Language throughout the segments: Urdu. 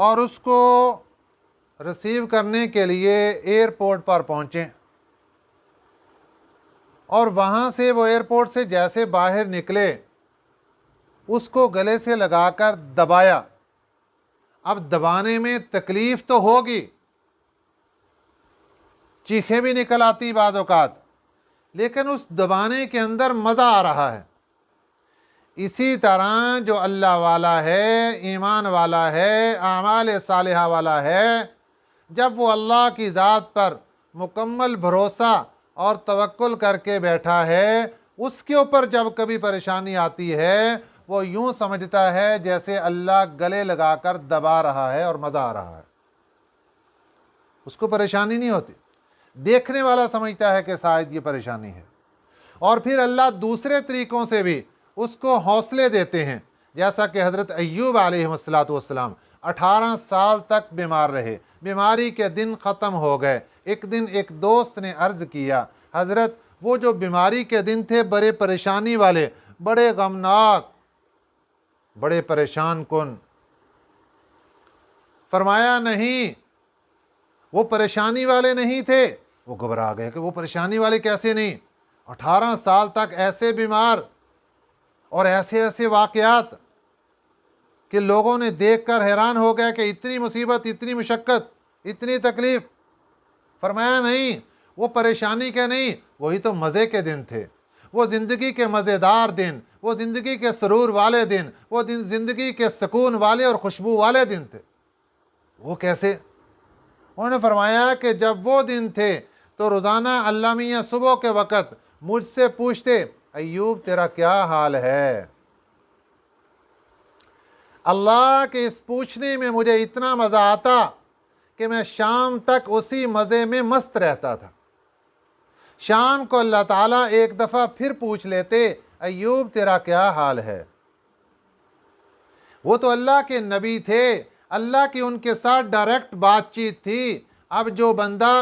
اور اس کو ریسیو کرنے کے لیے ایئرپورٹ پر پہنچے، اور وہاں سے وہ ایئرپورٹ سے جیسے باہر نکلے اس کو گلے سے لگا کر دبایا۔ اب دبانے میں تکلیف تو ہوگی، چیخیں بھی نکل آتی بعض اوقات، لیکن اس دبانے کے اندر مزہ آ رہا ہے۔ اسی طرح جو اللہ والا ہے، ایمان والا ہے، اعمال صالحہ والا ہے، جب وہ اللہ کی ذات پر مکمل بھروسہ اور توکل کر کے بیٹھا ہے، اس کے اوپر جب کبھی پریشانی آتی ہے وہ یوں سمجھتا ہے جیسے اللہ گلے لگا کر دبا رہا ہے اور مزہ آ رہا ہے، اس کو پریشانی نہیں ہوتی۔ دیکھنے والا سمجھتا ہے کہ شاید یہ پریشانی ہے، اور پھر اللہ دوسرے طریقوں سے بھی اس کو حوصلے دیتے ہیں، جیسا کہ حضرت ایوب علیہ السلام 18 سال تک بیمار رہے، بیماری کے دن ختم ہو گئے۔ ایک دن ایک دوست نے عرض کیا، حضرت وہ جو بیماری کے دن تھے بڑے پریشانی والے، بڑے غمناک، بڑے پریشان کن۔ فرمایا نہیں، وہ پریشانی والے نہیں تھے۔ وہ گھبرا گئے کہ وہ پریشانی والے کیسے نہیں؟ 18 سال تک ایسے بیمار اور ایسے ایسے واقعات کہ لوگوں نے دیکھ کر حیران ہو گئے کہ اتنی مصیبت، اتنی مشقت، اتنی تکلیف۔ فرمایا نہیں، وہ پریشانی کے نہیں، وہی تو مزے کے دن تھے، وہ زندگی کے مزیدار دن، وہ زندگی کے سرور والے دن، وہ زندگی کے سکون والے اور خوشبو والے دن تھے۔ وہ کیسے؟ انہوں نے فرمایا کہ جب وہ دن تھے تو روزانہ اللہ میاں صبح کے وقت مجھ سے پوچھتے، ایوب تیرا کیا حال ہے؟ اللہ کے اس پوچھنے میں مجھے اتنا مزہ آتا کہ میں شام تک اسی مزے میں مست رہتا تھا۔ شام کو اللہ تعالیٰ ایک دفعہ پھر پوچھ لیتے، ایوب تیرا کیا حال ہے؟ وہ تو اللہ کے نبی تھے، اللہ کی ان کے ساتھ ڈائریکٹ بات چیت تھی۔ اب جو بندہ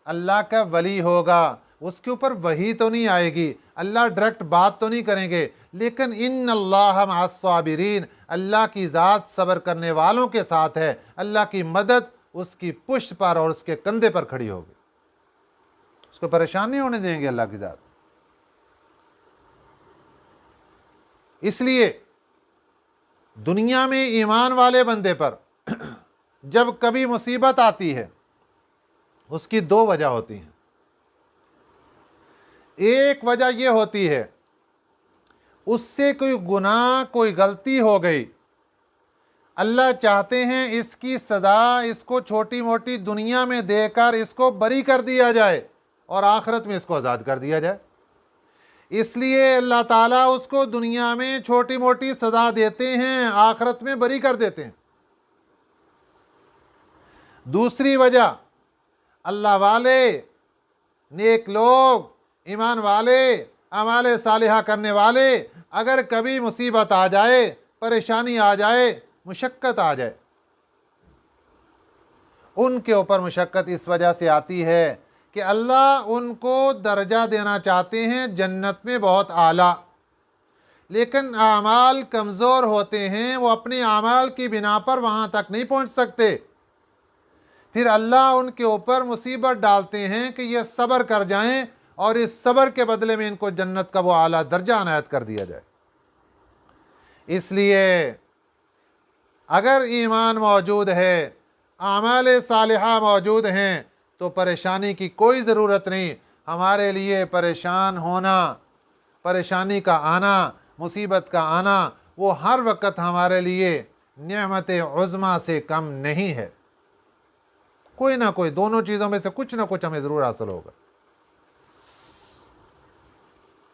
اللہ کا ولی ہوگا اس کے اوپر وحی تو نہیں آئے گی، اللہ ڈائریکٹ بات تو نہیں کریں گے، لیکن ان اللہ مع الصابرین، اللہ کی ذات صبر کرنے والوں کے ساتھ ہے، اللہ کی مدد اس کی پشت پر اور اس کے کندھے پر کھڑی ہوگی، اس کو پریشان نہیں ہونے دیں گے اللہ کی ذات۔ اس لیے دنیا میں ایمان والے بندے پر جب کبھی مصیبت آتی ہے اس کی دو وجہ ہوتی ہیں۔ ایک وجہ یہ ہوتی ہے اس سے کوئی گناہ، کوئی غلطی ہو گئی، اللہ چاہتے ہیں اس کی سزا اس کو چھوٹی موٹی دنیا میں دے کر اس کو بری کر دیا جائے اور آخرت میں اس کو آزاد کر دیا جائے، اس لیے اللہ تعالیٰ اس کو دنیا میں چھوٹی موٹی سزا دیتے ہیں، آخرت میں بری کر دیتے ہیں۔ دوسری وجہ، اللہ والے، نیک لوگ، ایمان والے، اعمال صالحہ کرنے والے، اگر کبھی مصیبت آ جائے، پریشانی آ جائے، مشقت آ جائے، ان کے اوپر مشقت اس وجہ سے آتی ہے کہ اللہ ان کو درجہ دینا چاہتے ہیں جنت میں بہت اعلیٰ، لیکن اعمال کمزور ہوتے ہیں، وہ اپنے اعمال کی بنا پر وہاں تک نہیں پہنچ سکتے، پھر اللہ ان کے اوپر مصیبت ڈالتے ہیں کہ یہ صبر کر جائیں اور اس صبر کے بدلے میں ان کو جنت کا وہ اعلیٰ درجہ عنایت کر دیا جائے۔ اس لیے اگر ایمان موجود ہے، اعمال صالحہ موجود ہیں، تو پریشانی کی کوئی ضرورت نہیں۔ ہمارے لیے پریشان ہونا، پریشانی کا آنا، مصیبت کا آنا، وہ ہر وقت ہمارے لیے نعمت عظمیٰ سے کم نہیں ہے۔ کوئی نہ کوئی دونوں چیزوں میں سے کچھ نہ کچھ ہمیں ضرور حاصل ہوگا۔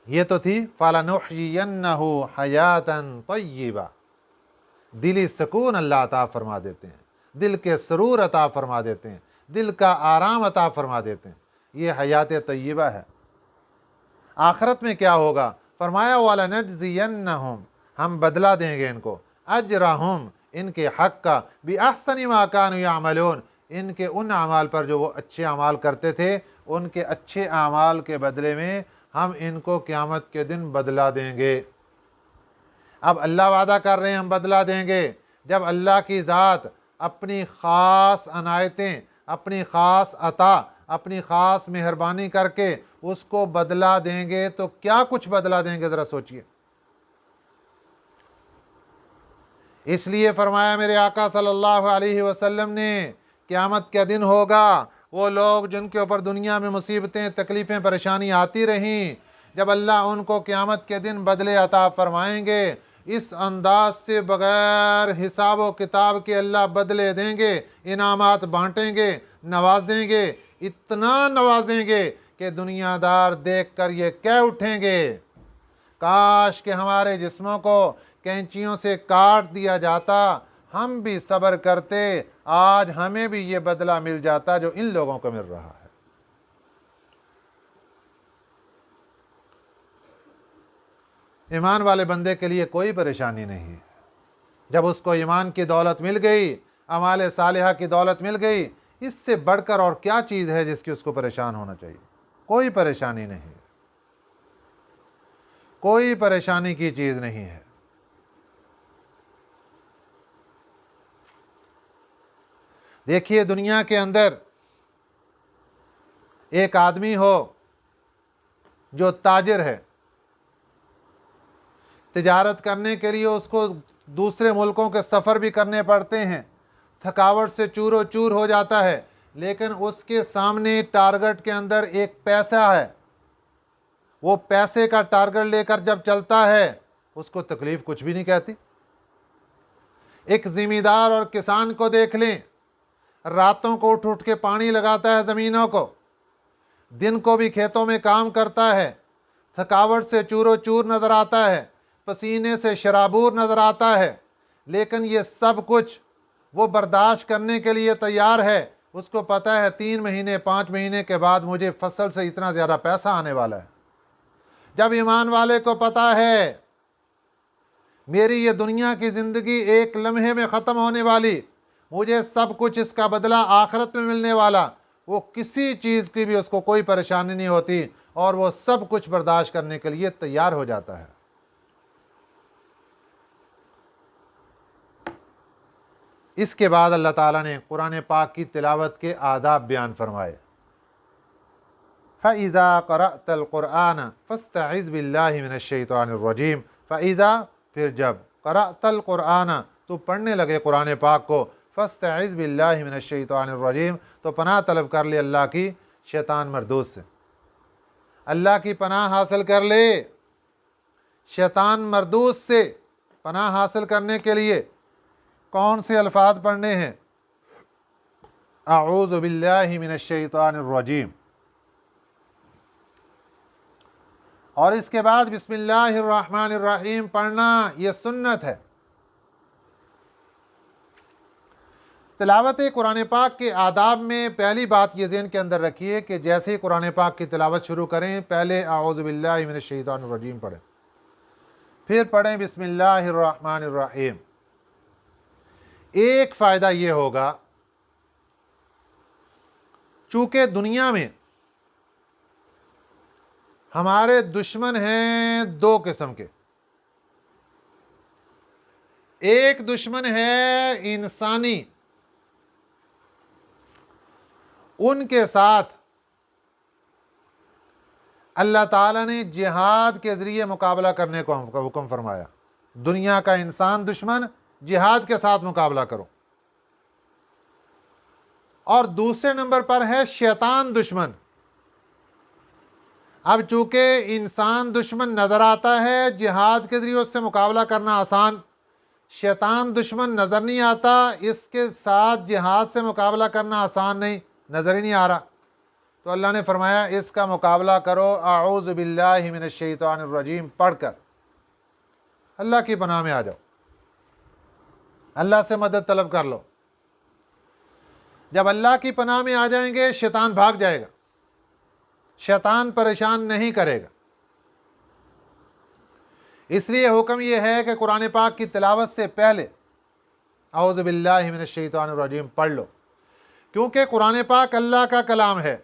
یہ تو تھی فَلَنُحْيِيَنَّهُ حَيَاتًا طَيِّبًا، دلی سکون اللہ عطا فرما دیتے ہیں، دل کے سرور عطا فرما دیتے ہیں، دل کا آرام عطا فرما دیتے ہیں، یہ حیات طیبہ ہے۔ آخرت میں کیا ہوگا؟ فرمایا وَلَنَجْزِيَنَّهُمْ، ہم بدلہ دیں گے ان کو، اجرہم، ان کے حق کا، بِأَحْسَنِ مَا كَانُوا يَعْمَلُونَ، ان کے ان اعمال پر جو وہ اچھے اعمال کرتے تھے، ان کے اچھے اعمال کے بدلے میں ہم ان کو قیامت کے دن بدلہ دیں گے۔ اب اللہ وعدہ کر رہے ہیں ہم بدلہ دیں گے، جب اللہ کی ذات اپنی خاص عنایتیں، اپنی خاص عطا، اپنی خاص مہربانی کر کے اس کو بدلہ دیں گے تو کیا کچھ بدلہ دیں گے، ذرا سوچئے۔ اس لیے فرمایا میرے آقا صلی اللہ علیہ وسلم نے، قیامت کا دن ہوگا، وہ لوگ جن کے اوپر دنیا میں مصیبتیں، تکلیفیں، پریشانی آتی رہیں، جب اللہ ان کو قیامت کے دن بدلے عطا فرمائیں گے، اس انداز سے بغیر حساب و کتاب کے اللہ بدلے دیں گے، انعامات بانٹیں گے، نوازیں گے، اتنا نوازیں گے کہ دنیا دار دیکھ کر یہ کہہ اٹھیں گے، کاش کہ ہمارے جسموں کو کینچیوں سے کاٹ دیا جاتا، ہم بھی صبر کرتے، آج ہمیں بھی یہ بدلہ مل جاتا جو ان لوگوں کو مل رہا ہے۔ ایمان والے بندے کے لیے کوئی پریشانی نہیں ہے۔ جب اس کو ایمان کی دولت مل گئی، اعمال صالحہ کی دولت مل گئی، اس سے بڑھ کر اور کیا چیز ہے جس کی اس کو پریشان ہونا چاہیے؟ کوئی پریشانی نہیں، کوئی پریشانی کی چیز نہیں ہے۔ دیکھیے دنیا کے اندر ایک آدمی ہو جو تاجر ہے، تجارت کرنے کے لیے اس کو دوسرے ملکوں کے سفر بھی کرنے پڑتے ہیں، تھکاوٹ سے چور و چور ہو جاتا ہے، لیکن اس کے سامنے ٹارگٹ کے اندر ایک پیسہ ہے، وہ پیسے کا ٹارگٹ لے کر جب چلتا ہے اس کو تکلیف کچھ بھی نہیں کہتی۔ ایک زمیندار اور کسان کو دیکھ لیں، راتوں کو اٹھ اٹھ کے پانی لگاتا ہے زمینوں کو، دن کو بھی کھیتوں میں کام کرتا ہے، تھکاوٹ سے چور و چور نظر آتا ہے، پسینے سے شرابور نظر آتا ہے، لیکن یہ سب کچھ وہ برداشت کرنے کے لیے تیار ہے۔ اس کو پتہ ہے 3 مہینے 5 مہینے کے بعد مجھے فصل سے اتنا زیادہ پیسہ آنے والا ہے۔ جب ایمان والے کو پتہ ہے میری یہ دنیا کی زندگی ایک لمحے میں ختم ہونے والی، مجھے سب کچھ اس کا بدلہ آخرت میں ملنے والا، وہ کسی چیز کی بھی اس کو کوئی پریشانی نہیں ہوتی اور وہ سب کچھ برداشت کرنے کے لیے تیار ہو جاتا ہے۔ اس کے بعد اللہ تعالیٰ نے قرآن پاک کی تلاوت کے آداب بیان فرمائے۔ فَإِذَا قَرَأْتَ الْقُرْآنَ فَاسْتَعِذْ بِاللَّهِ مِنَ الشَّيْطَانِ الرَّجِيمِ۔ فَإِذَا پھر جب، قَرَأْتَ الْقُرْآنَ تو پڑھنے لگے قرآن پاک کو، فَاسْتَعِذْ بِاللَّهِ مِنَ الشَّيْطَانِ الرَّجِيمِ تو پناہ طلب کر لے اللہ کی شیطان مردود سے، اللہ کی پناہ حاصل کر لے شیطان مردود سے۔ پناہ حاصل کرنے کے لیے کون سے الفاظ پڑھنے ہیں؟ اعوذ باللہ من الشیطان الرجیم، اور اس کے بعد بسم اللہ الرحمن الرحیم پڑھنا، یہ سنت ہے۔ تلاوت قرآن پاک کے آداب میں پہلی بات یہ ذہن کے اندر رکھیے کہ جیسے ہی قرآن پاک کی تلاوت شروع کریں، پہلے اعوذ باللہ من الشیطان الرجیم پڑھیں، پھر پڑھیں بسم اللہ الرحمن الرحیم۔ ایک فائدہ یہ ہوگا، چونکہ دنیا میں ہمارے دشمن ہیں 2 قسم کے، ایک دشمن ہے انسانی، ان کے ساتھ اللہ تعالیٰ نے جہاد کے ذریعے مقابلہ کرنے کو حکم فرمایا۔ دنیا کا انسان دشمن، جہاد کے ساتھ مقابلہ کرو۔ اور دوسرے نمبر پر ہے شیطان دشمن۔ اب چونکہ انسان دشمن نظر آتا ہے، جہاد کے ذریعے اس سے مقابلہ کرنا آسان، شیطان دشمن نظر نہیں آتا، اس کے ساتھ جہاد سے مقابلہ کرنا آسان نہیں، نظر ہی نہیں آ رہا، تو اللہ نے فرمایا اس کا مقابلہ کرو اعوذ باللہ من الشیطان الرجیم پڑھ کر، اللہ کی پناہ میں آ جاؤ، اللہ سے مدد طلب کر لو۔ جب اللہ کی پناہ میں آ جائیں گے، شیطان بھاگ جائے گا، شیطان پریشان نہیں کرے گا۔ اس لیے حکم یہ ہے کہ قرآن پاک کی تلاوت سے پہلے اعوذ باللہ من الشیطان الرجیم پڑھ لو، کیونکہ قرآن پاک اللہ کا کلام ہے،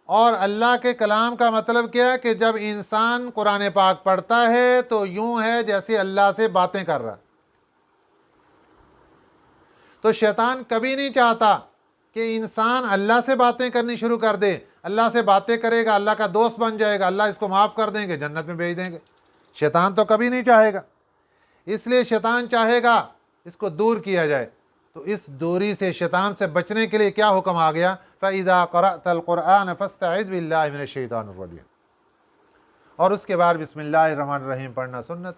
اور اللہ کے کلام کا مطلب کیا ہے کہ جب انسان قرآن پاک پڑھتا ہے تو یوں ہے جیسے اللہ سے باتیں کر رہا۔ تو شیطان کبھی نہیں چاہتا کہ انسان اللہ سے باتیں کرنی شروع کر دے، اللہ سے باتیں کرے گا، اللہ کا دوست بن جائے گا، اللہ اس کو معاف کر دیں گے، جنت میں بھیج دیں گے۔ شیطان تو کبھی نہیں چاہے گا، اس لیے شیطان چاہے گا اس کو دور کیا جائے۔ تو اس دوری سے، شیطان سے بچنے کے لیے کیا حکم آ گیا؟ فَإِذَا قَرَأْتَ الْقُرْآنَ فَاسْتَعِذْ بِاللَّهِ مِنَ الشَّيْطَانِ الرَّجِيمِ، اور اس کے بعد بسم اللہ الرحمن الرحیم پڑھنا سنت،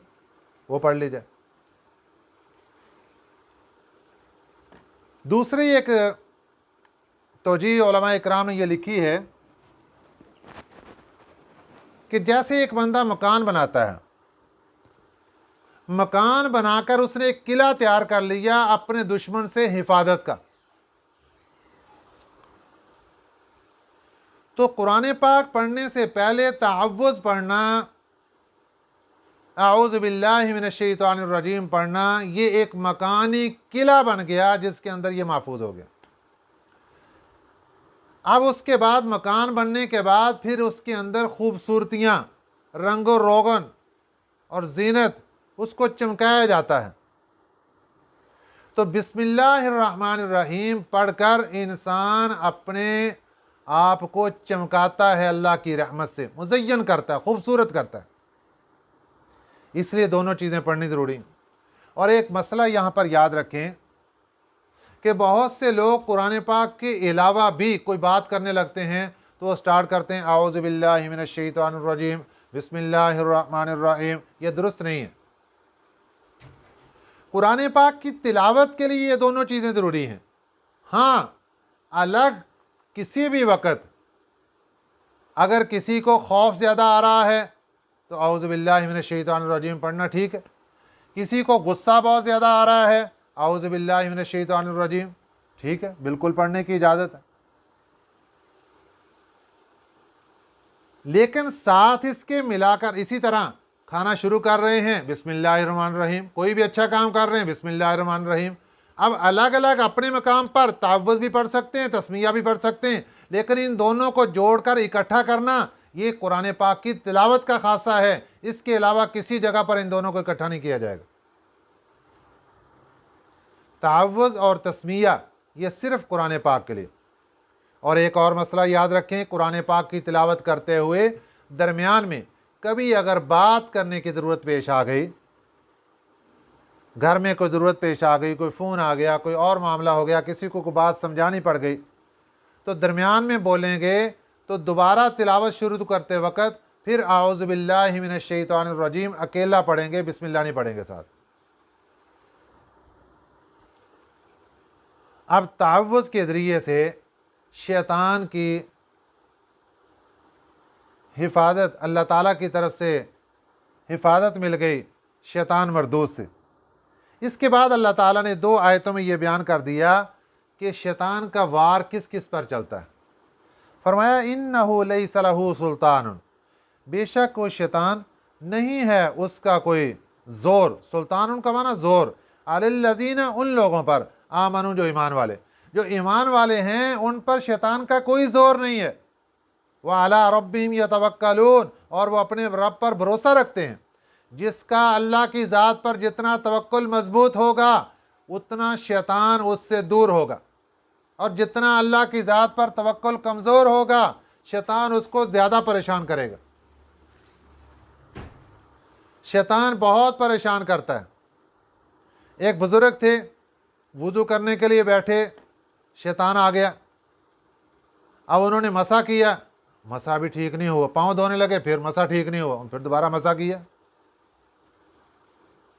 وہ پڑھ لی جائے۔ دوسری ایک توجیہ علماء اکرام نے یہ لکھی ہے کہ جیسے ایک بندہ مکان بناتا ہے، مکان بنا کر اس نے ایک قلعہ تیار کر لیا اپنے دشمن سے حفاظت کا، تو قرآن پاک پڑھنے سے پہلے تعوذ پڑھنا، اعوذ باللہ من الشیطان الرجیم پڑھنا، یہ ایک مکانی قلعہ بن گیا جس کے اندر یہ محفوظ ہو گیا۔ اب اس کے بعد مکان بننے کے بعد پھر اس کے اندر خوبصورتیاں، رنگ و روغن اور زینت، اس کو چمکایا جاتا ہے۔ تو بسم اللہ الرحمن الرحیم پڑھ کر انسان اپنے آپ کو چمکاتا ہے، اللہ کی رحمت سے مزین کرتا ہے، خوبصورت کرتا ہے۔ اس لیے دونوں چیزیں پڑھنی ضروری ہیں۔ اور ایک مسئلہ یہاں پر یاد رکھیں کہ بہت سے لوگ قرآن پاک کے علاوہ بھی کوئی بات کرنے لگتے ہیں تو وہ سٹارٹ کرتے ہیں اعوذ باللہ من الشیطان الرجیم، بسم اللہ الرحمن الرحیم۔ یہ درست نہیں ہے۔ قرآن پاک کی تلاوت کے لیے یہ دونوں چیزیں ضروری ہیں۔ ہاں، الگ کسی بھی وقت اگر کسی کو خوف زیادہ آ رہا ہے تو اعوذ باللہ من الشیطان الرجیم پڑھنا ٹھیک ہے۔ کسی کو غصہ بہت زیادہ آ رہا ہے، اعوذ باللہ من الشیطان الرجیم ٹھیک ہے، بالکل پڑھنے کی اجازت ہے۔ لیکن ساتھ اس کے ملا کر، اسی طرح کھانا شروع کر رہے ہیں بسم اللہ الرحمن الرحیم، کوئی بھی اچھا کام کر رہے ہیں بسم اللہ الرحمن الرحیم۔ اب الگ الگ اپنے مقام پر تعوذ بھی پڑھ سکتے ہیں، تسمیہ بھی پڑھ سکتے ہیں، لیکن ان دونوں کو جوڑ کر اکٹھا کرنا یہ قرآن پاک کی تلاوت کا خاصہ ہے۔ اس کے علاوہ کسی جگہ پر ان دونوں کو اکٹھا نہیں کیا جائے گا۔ تعوذ اور تسمیہ یہ صرف قرآن پاک کے لیے۔ اور ایک اور مسئلہ یاد رکھیں، قرآن پاک کی تلاوت کرتے ہوئے درمیان میں کبھی اگر بات کرنے کی ضرورت پیش آ گئی، گھر میں کوئی ضرورت پیش آ گئی، کوئی فون آ گیا، کوئی اور معاملہ ہو گیا، کسی کو کوئی بات سمجھانی پڑ گئی، تو درمیان میں بولیں گے تو دوبارہ تلاوت شروع کرتے وقت پھر اعوذ باللہ من الشیطان الرجیم اکیلا پڑھیں گے، بسم اللہ نہیں پڑھیں گے ساتھ۔ اب تعوذ کے ذریعے سے شیطان کی حفاظت، اللہ تعالیٰ کی طرف سے حفاظت مل گئی شیطان مردود سے۔ اس کے بعد اللہ تعالیٰ نے 2 آیتوں میں یہ بیان کر دیا کہ شیطان کا وار کس کس پر چلتا ہے۔ فرمایا انہ لیس لہ سلطان، بے شک وہ شیطان نہیں ہے اس کا کوئی زور، سلطان ان کا معنی زور، علی الذین ان لوگوں پر، آمنوا جو ایمان والے، جو ایمان والے ہیں ان پر شیطان کا کوئی زور نہیں ہے، وعلی ربہم یتوکلون، اور وہ اپنے رب پر بھروسہ رکھتے ہیں۔ جس کا اللہ کی ذات پر جتنا توکل مضبوط ہوگا اتنا شیطان اس سے دور ہوگا، اور جتنا اللہ کی ذات پر توکل کمزور ہوگا شیطان اس کو زیادہ پریشان کرے گا۔ شیطان بہت پریشان کرتا ہے۔ ایک بزرگ تھے، وضو کرنے کے لیے بیٹھے، شیطان آ گیا۔ اب انہوں نے مسح کیا، مسح بھی ٹھیک نہیں ہوا، پاؤں دھونے لگے، پھر مسح ٹھیک نہیں ہوا، پھر دوبارہ مسح کیا۔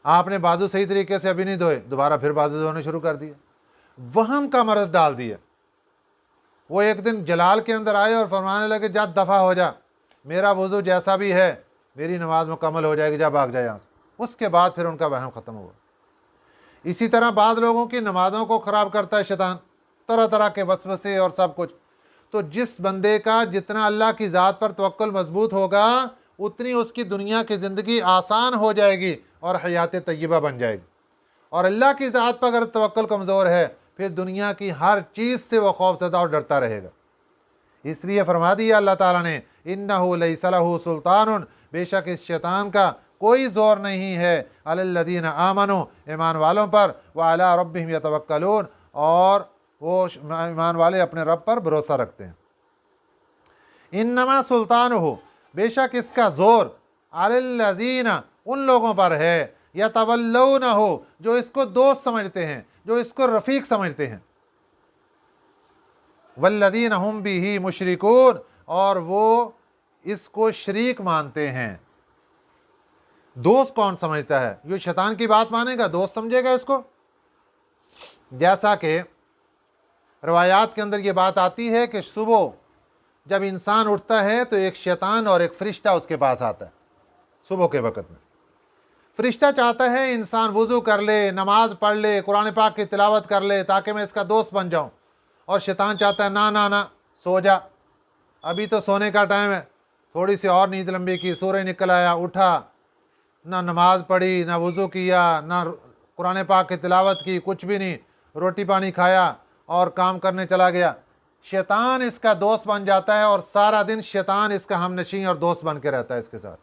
آپ نے بازو صحیح طریقے سے ابھی نہیں دھوئے، دوبارہ پھر بازو دھونے شروع کر دیے، وہم کا مرض ڈال دیا۔ وہ ایک دن جلال کے اندر آئے اور فرمانے لگے جا دفع ہو جا، میرا وضو جیسا بھی ہے میری نماز مکمل ہو جائے گی، جا بھاگ جائے یہاں سے۔ اس کے بعد پھر ان کا وہم ختم ہوا۔ اسی طرح بعض لوگوں کی نمازوں کو خراب کرتا ہے شیطان، طرح طرح کے وسوسے اور سب کچھ۔ تو جس بندے کا جتنا اللہ کی ذات پر توکل مضبوط ہوگا اتنی اس کی دنیا کی زندگی آسان ہو جائے گی اور حیات طیبہ بن جائے گی۔ اور اللہ کی ذات پر اگر توکل کمزور ہے پھر دنیا کی ہر چیز سے وہ خوف زدہ اور ڈرتا رہے گا۔ اس لیے فرما دیا اللہ تعالیٰ نے انہ لیس لہ سلطان، بے شک اس شیطان کا کوئی زور نہیں ہے علی الذین آمنوا ایمان والوں پر وعلی ربہم یتوکلون اور وہ ایمان والے اپنے رب پر بھروسہ رکھتے ہیں۔ انما سلطانہ بے شک اس کا زور علی الذین ان لوگوں پر ہے یتولونہ جو اس کو دوست سمجھتے ہیں، جو اس کو رفیق سمجھتے ہیں، والذین ہم بہ مشرکون اور وہ اس کو شریک مانتے ہیں۔ دوست کون سمجھتا ہے؟ جو شیطان کی بات مانے گا دوست سمجھے گا اس کو۔ جیسا کہ روایات کے اندر یہ بات آتی ہے کہ صبح جب انسان اٹھتا ہے تو ایک شیطان اور ایک فرشتہ اس کے پاس آتا ہے صبح کے وقت میں۔ فرشتہ چاہتا ہے انسان وضو کر لے، نماز پڑھ لے، قرآن پاک کی تلاوت کر لے تاکہ میں اس کا دوست بن جاؤں، اور شیطان چاہتا ہے نہ سو جا، ابھی تو سونے کا ٹائم ہے، تھوڑی سی اور نیند لمبی کی، سورج نکل آیا، اٹھا، نہ نماز پڑھی، نہ وضو کیا، نہ قرآن پاک کی تلاوت کی، کچھ بھی نہیں، روٹی پانی کھایا اور کام کرنے چلا گیا۔ شیطان اس کا دوست بن جاتا ہے اور سارا دن شیطان اس کا ہم نشیں اور دوست بن کے رہتا ہے اس کے ساتھ۔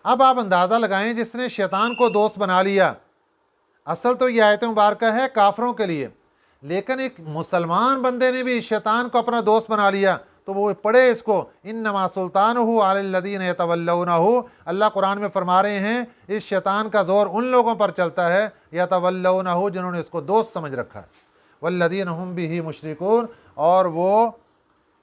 اب آپ اندازہ لگائیں جس نے شیطان کو دوست بنا لیا، اصل تو یہ آیت مبارکہ ہے کافروں کے لیے، لیکن ایک مسلمان بندے نے بھی شیطان کو اپنا دوست بنا لیا تو وہ پڑھے اس کو انما سلطانہ علی الذین یتولونہ۔ اللہ قرآن میں فرما رہے ہیں اس شیطان کا زور ان لوگوں پر چلتا ہے یتولونہ جنہوں نے اس کو دوست سمجھ رکھا ہے، والذین ہم بہ مشرکون اور وہ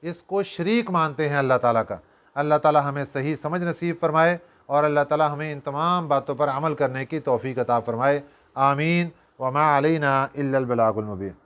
اس کو شریک مانتے ہیں اللہ تعالیٰ کا۔ اللہ تعالیٰ ہمیں صحیح سمجھ نصیب فرمائے اور اللہ تعالیٰ ہمیں ان تمام باتوں پر عمل کرنے کی توفیق عطا فرمائے، آمین۔ وما علینا الا البلاغ المبین۔